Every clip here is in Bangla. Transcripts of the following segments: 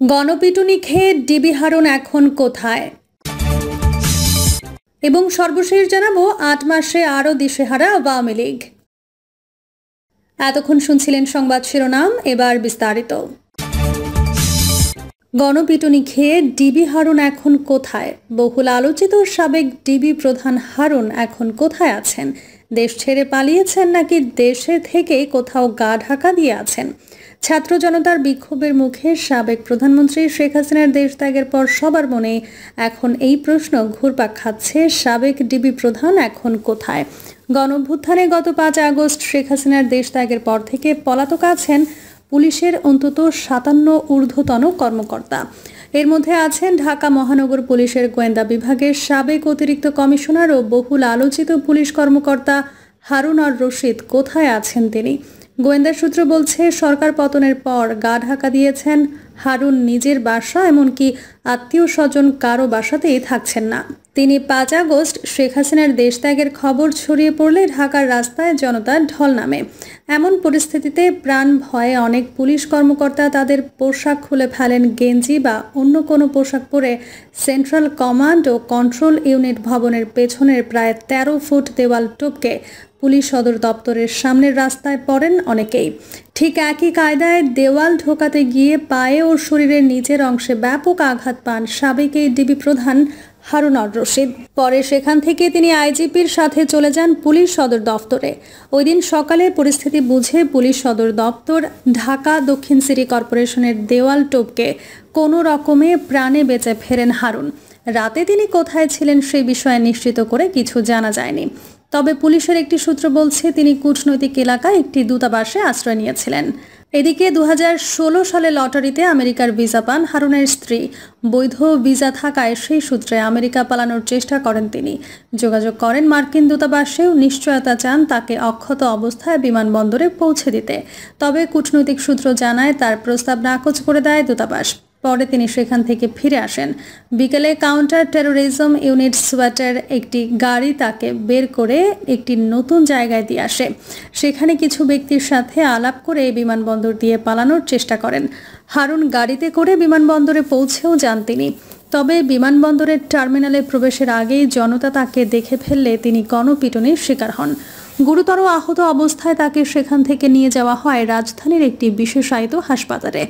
গণপিটুনি খেয়ে ডিবি হারুন এখন কোথায়? এবং সর্বশেষ জানাবো ৮ মাসে আরও দিশেহারা আওয়ামী লীগ। এতক্ষণ শুনছিলেন সংবাদ শিরোনাম, এবার বিস্তারিত। গণপিটুনি খেয়ে ডিবি হারুন এখন কোথায়? বহুল আলোচিত সাবেক ডিবি প্রধান হারুন এখন কোথায় আছেন? দেশ ছেড়ে পালিয়েছেন নাকি দেশে থেকেই কোথাও গা ঢাকা দিয়ে আছেন? ছাত্র জনতার বিক্ষোভের মুখে সাবেক প্রধানমন্ত্রী শেখ হাসিনার দেশ ত্যাগের পর সবার মনে এখন এই প্রশ্ন ঘুরপাক খাচ্ছে, সাবেক ডিবি প্রধান এখন কোথায়? গণঅভ্যুত্থানে গত ৫ আগস্ট শেখ হাসিনার দেশ ত্যাগের পর থেকে পলাতক আছেন পুলিশের অন্তত ৫৭ ঊর্ধ্বতন কর্মকর্তা। এর মধ্যে আছেন ঢাকা মহানগর পুলিশের গোয়েন্দা বিভাগের সাবেক অতিরিক্ত কমিশনার ও বহুল আলোচিত পুলিশ কর্মকর্তা হারুন আর রশিদ। কোথায় আছেন তিনি? গোয়েন্দা সূত্র বলছে, সরকার পতনের পর গা ঢাকা দিয়েছেন হারুন নিজের বাসা, এমনকি আত্মীয় স্বজন কারো বাসাতেই থাকছেন না। তিনি ৫ আগস্ট শেখ হাসিনার দেশ ত্যাগের খবর ছড়িয়ে পড়লে ঢাকার রাস্তায় জনতার ঢল নামে। এমন পরিস্থিতিতে প্রাণ ভয়ে অনেক পুলিশ কর্মকর্তা তাদের পোশাক খুলে ফেলেন, গেঞ্জি বা অন্য কোনো পোশাক পরে সেন্ট্রাল কমান্ড ও কন্ট্রোল ইউনিট ভবনের পেছনের প্রায় ১৩ ফুট দেওয়াল টপকে পুলিশ সদর দপ্তরের সামনের রাস্তায় পড়েন অনেকেই। ঠিক একই কায়দায় দেওয়াল ঢোকাতে গিয়ে পায়ে ও শরীরের নিচের অংশে ব্যাপক আঘাত পান সাবেক এই ডিবি প্রধান হারুন আর রশিদ। পরে সেখান থেকে তিনি আইজিপির সাথে চলে যান পুলিশ সদর দপ্তরে। ওই দিন সকালে পরিস্থিতি বুঝে পুলিশ সদর দপ্তর ঢাকা দক্ষিণ সিটি কর্পোরেশনের দেওয়াল টপকে কোনো রকমে প্রাণে বেঁচে ফেরেন হারুন। রাতে তিনি কোথায় ছিলেন সেই বিষয়ে নিশ্চিত করে কিছু জানা যায়নি। তবে পুলিশের একটি সূত্র বলছে, তিনি কূটনৈতিক এলাকায় একটি দূতাবাসে আশ্রয় নিয়েছিলেন। এদিকে ২০১৬ সালে লটারিতে আমেরিকার ভিসা পান হারুনের স্ত্রী। বৈধ ভিসা থাকায় সেই সূত্রে আমেরিকা পালানোর চেষ্টা করেন তিনি। যোগাযোগ করেন মার্কিন দূতাবাসেও, নিশ্চয়তা চান তাকে অক্ষত অবস্থায় বিমানবন্দরে পৌঁছে দিতে। তবে কূটনৈতিক সূত্র জানায় তার প্রস্তাব নাকচ করে দেয় দূতাবাস। পরে তিনি সেখান থেকে ফিরে আসেন। বিকেলে কাউন্টার টেরোরিজম ইউনিট সোয়াটের একটি গাড়ি তাকে বের করে একটি নতুন জায়গায় দিয়ে আসে। সেখানে কিছু ব্যক্তির সাথে আলাপ করে বিমানবন্দর দিয়ে পালানোর চেষ্টা করেন। হারুন গাড়িতে করে বিমানবন্দরে পৌঁছেও যান তিনি। তবে বিমানবন্দরের টার্মিনালে প্রবেশের আগেই জনতা তাকে দেখে ফেললে তিনি গণপিটুনির শিকার হন। গুরুতর আহত অবস্থায় তাকে সেখান থেকে নিয়ে যাওয়া হয় রাজধানীর একটি বিশেষায়িত হাসপাতালে।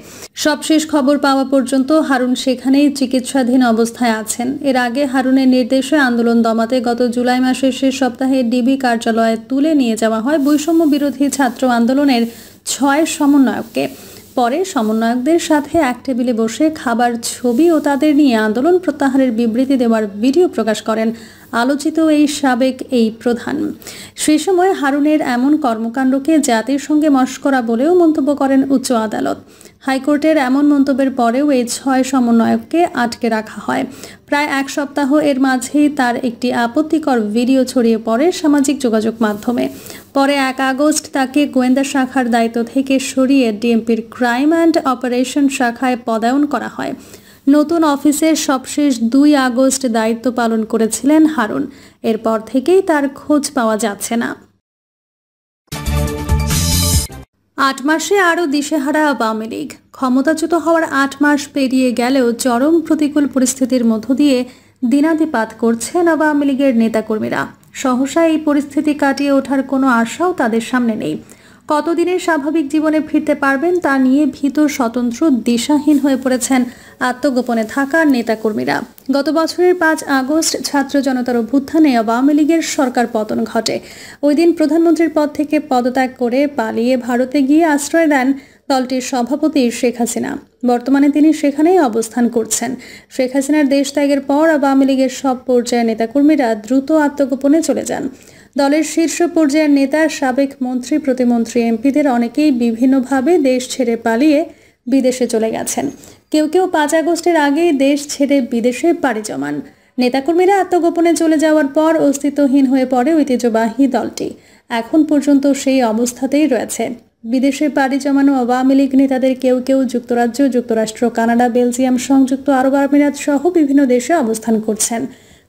সবশেষ খবর পাওয়া পর্যন্ত হারুন সেখানেই চিকিৎসাধীন অবস্থায় আছেন। এর আগে হারুনের নির্দেশে আন্দোলন দমাতে গত জুলাই মাসের শেষ সপ্তাহে ডিবি কার্যালয়ে তুলে নিয়ে যাওয়া হয় বৈষম্য বিরোধী ছাত্র আন্দোলনের ৬ সমন্বয়ককে। পরে সমন্বয়কদের সাথে এক টেবিলে বসে খাবার ছবি ও তাদের নিয়ে আন্দোলন প্রত্যাহারের বিবৃতি দেওয়ার ভিডিও প্রকাশ করেন আলোচিত এই সাবেক এই প্রধান। সেই সময় হারুনের এমন কর্মকাণ্ডকে জাতির সঙ্গে মশকরা বলেও মন্তব্য করেন উচ্চ আদালত। হাইকোর্টের এমন মন্তব্যের পরেও এই ৬ সমন্বয়ককে আটকে রাখা হয় প্রায় ১ সপ্তাহ। এর মাঝেই তার একটি আপত্তিকর ভিডিও ছড়িয়ে পড়ে সামাজিক যোগাযোগ মাধ্যমে। পরে ১ আগস্ট তাকে গোয়েন্দা শাখার দায়িত্ব থেকে সরিয়ে ডিএমপির ক্রাইম অ্যান্ড অপারেশন শাখায় পদায়ন করা হয়। নতুন অফিসের সবশেষ ২ আগস্ট দায়িত্ব পালন করেছিলেন হারুন। এরপর থেকেই তার খোঁজ পাওয়া যাচ্ছে না। ৮ মাসে আরও দিশেহারা আওয়ামী লীগ। ক্ষমতাচ্যুত হওয়ার ৮ মাস পেরিয়ে গেলেও চরম প্রতিকূল পরিস্থিতির মধ্য দিয়ে দিনাতিপাত করছেন আওয়ামী লীগের নেতাকর্মীরা। সহসা এই পরিস্থিতি কাটিয়ে ওঠার কোনো আশাও তাদের সামনে নেই। কতদিনের স্বাভাবিক জীবনে ফিরতে পারবেন তা নিয়ে ভীত, স্বতন্ত্র, দিশাহীন হয়ে পড়েছেন আত্মগোপনে থাকা নেতাকর্মীরা। গত বছরের ৫ আগস্ট ছাত্র জনতার অভ্যুত্থানে আওয়ামী লীগের সরকার পতন ঘটে। ওই দিন প্রধানমন্ত্রীর পদ থেকে পদত্যাগ করে পালিয়ে ভারতে গিয়ে আশ্রয় দেন দলটির সভাপতি শেখ হাসিনা। বর্তমানে তিনি সেখানেই অবস্থান করছেন। শেখ হাসিনার দেশ ত্যাগের পর আওয়ামী লীগের সব পর্যায়ের নেতাকর্মীরা দ্রুত আত্মগোপনে চলে যান। দলের শীর্ষ পর্যায়ের নেতা, সাবেক মন্ত্রী, প্রতিমন্ত্রী, এমপিদের অনেকেই বিভিন্নভাবে দেশ ছেড়ে পালিয়ে বিদেশে চলে গেছেন। কেউ কেউ ৫ আগস্টের আগেই দেশ ছেড়ে বিদেশে পাড়ি জমান। নেতাকর্মীরা আত্মগোপনে চলে যাওয়ার পর অস্তিত্বহীন হয়ে পড়ে ঐতিহ্যবাহী দলটি। এখন পর্যন্ত সেই অবস্থাতেই রয়েছে। বিদেশে পাড়ি জমানো আওয়ামী লীগ নেতাদের কেউ কেউ যুক্তরাজ্য, যুক্তরাষ্ট্র, কানাডা, বেলজিয়াম, সংযুক্ত আরব আমিরাত সহ বিভিন্ন দেশে অবস্থান করছেন।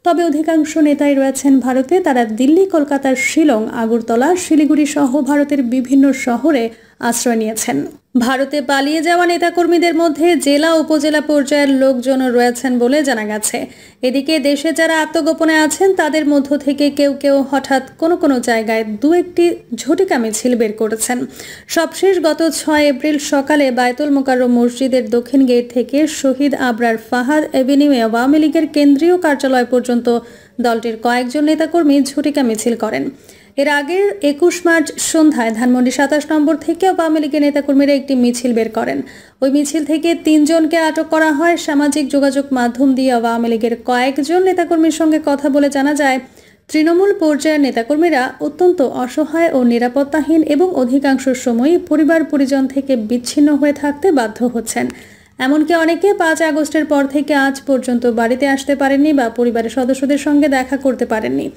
তবে অধিকাংশ নেতাই রয়েছেন ভারতে। তারা দিল্লি, কলকাতার শিলং, আগরতলা, শিলিগুড়ি সহ ভারতের বিভিন্ন শহরে আশ্রয় নিয়েছেন। ভারতে পালিয়ে যাওয়া নেতাকর্মীদের মধ্যে জেলা উপজেলা পর্যায়ের লোকজনও রয়েছেন বলে জানা গেছে। এদিকে দেশে যারা আত্মগোপনে আছেন তাদের মধ্য থেকে কেউ কেউ হঠাৎ কোনো জায়গায় দু একটি ঝটিকা মিছিল বের করেছেন। সবশেষ গত 6 এপ্রিল সকালে বায়তুল মোকাররম মসজিদের দক্ষিণ গেট থেকে শহীদ আবরার ফাহাদ এভিনিউয়ে আওয়ামী লীগের কেন্দ্রীয় কার্যালয় পর্যন্ত দলটির কয়েকজন নেতাকর্মী ঝটিকা মিছিল করেন। এর আগের 21 মার্চ সন্ধ্যায় ধানমন্ডি 27 নম্বর থেকে আওয়ামী লীগের নেতাকর্মীরা একটি মিছিল বের করেন। ওই মিছিল থেকে 3 জনকে আটক করা হয়। সামাজিক যোগাযোগ মাধ্যম দিয়ে আওয়ামী লীগের কয়েকজন নেতাকর্মীর সঙ্গে কথা বলে জানা যায়, তৃণমূল পর্যায়ের নেতাকর্মীরা অত্যন্ত অসহায় ও নিরাপত্তাহীন এবং অধিকাংশ সময়ই পরিবার পরিজন থেকে বিচ্ছিন্ন হয়ে থাকতে বাধ্য হচ্ছেন। এমনকি অনেকে 5 আগস্টের পর থেকে আজ পর্যন্ত বাড়িতে আসতে পারেননি বা পরিবারের সদস্যদের সঙ্গে দেখা করতে পারেননি।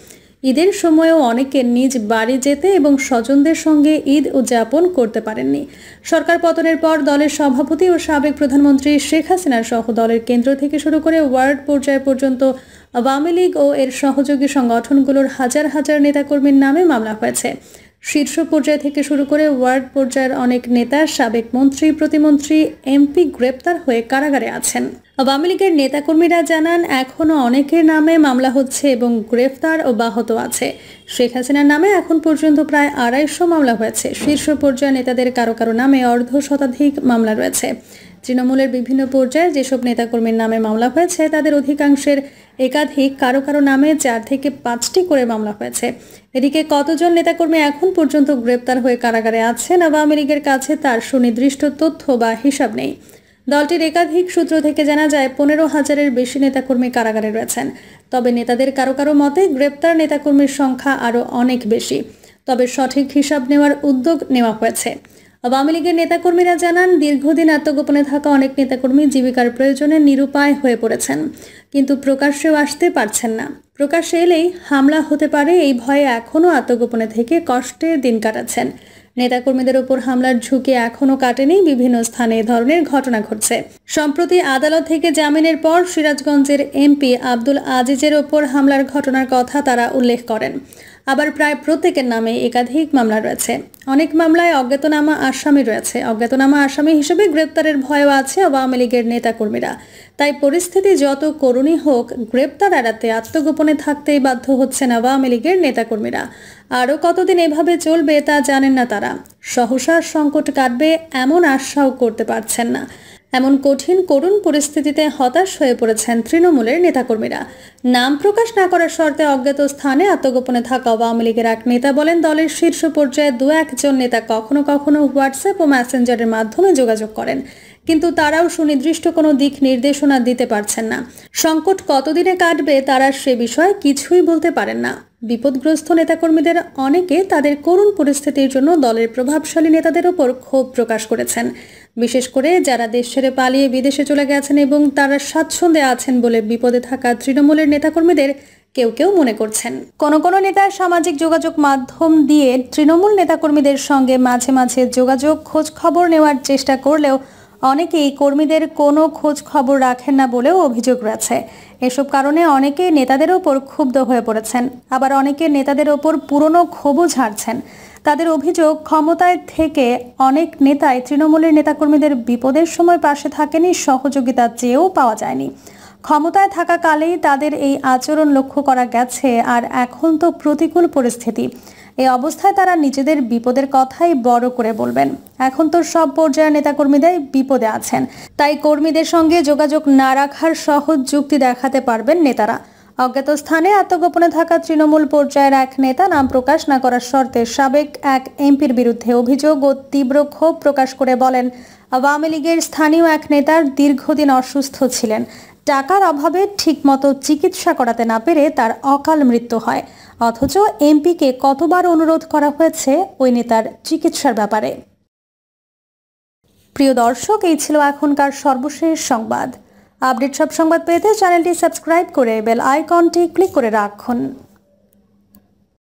ঈদের সময়ও অনেকে নিজ বাড়ি যেতে এবং স্বজনদের সঙ্গে ঈদ উদযাপন করতে পারেননি। সরকার পতনের পর দলের সভাপতি ও সাবেক প্রধানমন্ত্রী শেখ হাসিনা সহ দলের কেন্দ্র থেকে শুরু করে ওয়ার্ড পর্যায় পর্যন্ত আওয়ামী লীগ ও এর সহযোগী সংগঠনগুলোর হাজার হাজার নেতাকর্মীর নামে মামলা হয়েছে। শীর্ষ পর্যায় থেকে শুরু করে ওয়ার্ড পর্যায়ের অনেক নেতা, সাবেক মন্ত্রী, প্রতিমন্ত্রী, এমপি গ্রেপ্তার হয়ে কারাগারে আছেন। আওয়ামী লীগের নেতাকর্মীরা জানান, এখনও অনেকের নামে মামলা হচ্ছে এবং গ্রেফতার অব্যাহত আছে। শেখ হাসিনার নামে এখন পর্যন্ত প্রায় 250 মামলা হয়েছে। শীর্ষ পর্যায়ের নেতাদের কারো কারো নামে অর্ধশতাধিক মামলা রয়েছে। তৃণমূলের বিভিন্ন পর্যায়ে যেসব নেতাকর্মীর নামে মামলা হয়েছে তাদের অধিকাংশের একাধিক, কারো কারো নামে 4 থেকে 5টি করে মামলা হয়েছে। এদিকে কতজন নেতাকর্মী এখন পর্যন্ত গ্রেপ্তার হয়ে কারাগারে আছেন আওয়ামী লীগের কাছে তার সুনির্দিষ্ট তথ্য বা হিসাব নেই। দলটির একাধিক সূত্র থেকে জানা যায় 15,000-এর বেশি নেতাকর্মী কারাগারে রয়েছেন। তবে নেতাদের কারো কারো মতে গ্রেপ্তার নেতাকর্মীর সংখ্যা আরও অনেক বেশি। তবে সঠিক হিসাব নেওয়ার উদ্যোগ নেওয়া হয়েছে। আওয়ামী লীগের নেতাকর্মীরা জানান, দীর্ঘদিন আত্মগোপনে থাকা অনেক নেতাকর্মী জীবিকার প্রয়োজনে নিরুপায় হয়ে পড়েছেন, কিন্তু প্রকাশ্যেও আসতে পারছেন না। প্রকাশ্যে এলেই হামলা হতে পারে এই ভয়ে এখনও আত্মগোপনে থেকে কষ্টে দিন কাটাচ্ছেন। নেতাকর্মীদের উপর হামলার ঝুঁকি এখনও কাটেনি। বিভিন্ন স্থানে এ ধরনের ঘটনা ঘটছে। সম্প্রতি আদালত থেকে জামিনের পর সিরাজগঞ্জের এমপি আব্দুল আজিজের ওপর হামলার ঘটনার কথা তারা উল্লেখ করেন। আবার প্রায় প্রত্যেকের নামে একাধিক মামলা রয়েছে। অনেক মামলায় অজ্ঞাতনামা আসামি রয়েছে। অজ্ঞাতনামা আসামি হিসেবে গ্রেপ্তারের ভয়ও আছে আওয়ামী লীগের নেতাকর্মীরা। তাই পরিস্থিতি যত করুণই হোক, গ্রেপ্তার এড়াতে আত্মগোপনে থাকতেই বাধ্য হচ্ছেন আওয়ামী লীগের নেতাকর্মীরা। আরও কতদিন এভাবে চলবে তা জানেন না তারা। সহসা সংকট কাটবে এমন আশাও করতে পারছেন না। এমন কঠিন করুণ পরিস্থিতিতে হতাশ হয়ে পড়েছেন তৃণমূলের নেতাকর্মীরা। নাম প্রকাশ না করার শর্তে অজ্ঞাত স্থানে আত্মগোপনে থাকা আওয়ামী লীগের এক নেতা বলেন, দলের শীর্ষ পর্যায়ে 2-1 নেতা কখনো কখনো হোয়াটসঅ্যাপ ও মেসেঞ্জারের মাধ্যমে যোগাযোগ করেন, কিন্তু তারাও সুনির্দিষ্ট কোনো দিক নির্দেশনা দিতে পারছেন না। সংকট কতদিনে কাটবে তারা সে বিষয়ে কিছুই বলতে পারেন না। বিপদগ্রস্ত নেতাকর্মীদের অনেকে তাদের করুণ পরিস্থিতির জন্য দলের প্রভাবশালী নেতাদের ওপর ক্ষোভ প্রকাশ করেছেন, বিশেষ করে যারা দেশ ছেড়ে পালিয়ে বিদেশে চলে গেছেন এবং তারা স্বাচ্ছন্দ্যে আছেন বলে বিপদে থাকা তৃণমূলের নেতাকর্মীদের কেউ কেউ মনে করছেন। কোন নেতা সামাজিক যোগাযোগ মাধ্যম দিয়ে তৃণমূল নেতাকর্মীদের সঙ্গে মাঝে মাঝে যোগাযোগ, খোঁজ খবর নেওয়ার চেষ্টা করলেও অনেকেই কর্মীদের কোনো খোঁজ খবর রাখেন না বলেও অভিযোগ রয়েছে। এসব কারণে অনেকে নেতাদের ওপর ক্ষুব্ধ হয়ে পড়েছেন। আবার অনেকে নেতাদের ওপর পুরনো ক্ষোভও ঝাড়ছেন। তাদের অভিযোগ, ক্ষমতায় থেকে অনেক নেতাই তৃণমূলের নেতাকর্মীদের বিপদের সময় পাশে থাকেনি, সহযোগিতা চেয়েও পাওয়া যায়নি। ক্ষমতায় থাকাকালেই তাদের এই আচরণ লক্ষ্য করা গেছে, আর এখন তো প্রতিকূল পরিস্থিতি। এই অবস্থায় তারা নিজেদের বিপদের কথাই বড় করে বলবেন। এখন তো সব পর্যায়ের নেতাকর্মীরাই বিপদে আছেন, তাই কর্মীদের সঙ্গে যোগাযোগ না রাখার সহজ যুক্তি দেখাতে পারবেন নেতারা। অজ্ঞাত স্থানে আত্মগোপনে থাকা তৃণমূল পর্যায়ের এক নেতা নাম প্রকাশ না করার শর্তে সাবেক এক এমপির বিরুদ্ধে অভিযোগ ও তীব্র ক্ষোভ প্রকাশ করে বলেন, আওয়ামী লীগের স্থানীয় এক নেতার দীর্ঘদিন অসুস্থ ছিলেন। টাকার অভাবে ঠিকমতো চিকিৎসা করাতে না পেরে তার অকাল মৃত্যু হয়। অথচ এমপিকে কতবার অনুরোধ করা হয়েছে ওই নেতার চিকিৎসার ব্যাপারে। প্রিয় দর্শক, এই ছিল এখনকার সর্বশেষ সংবাদ। আপডেট সব সংবাদ পেতে চ্যানেলটি সাবস্ক্রাইব করে বেল আইকনটি ক্লিক করে রাখুন।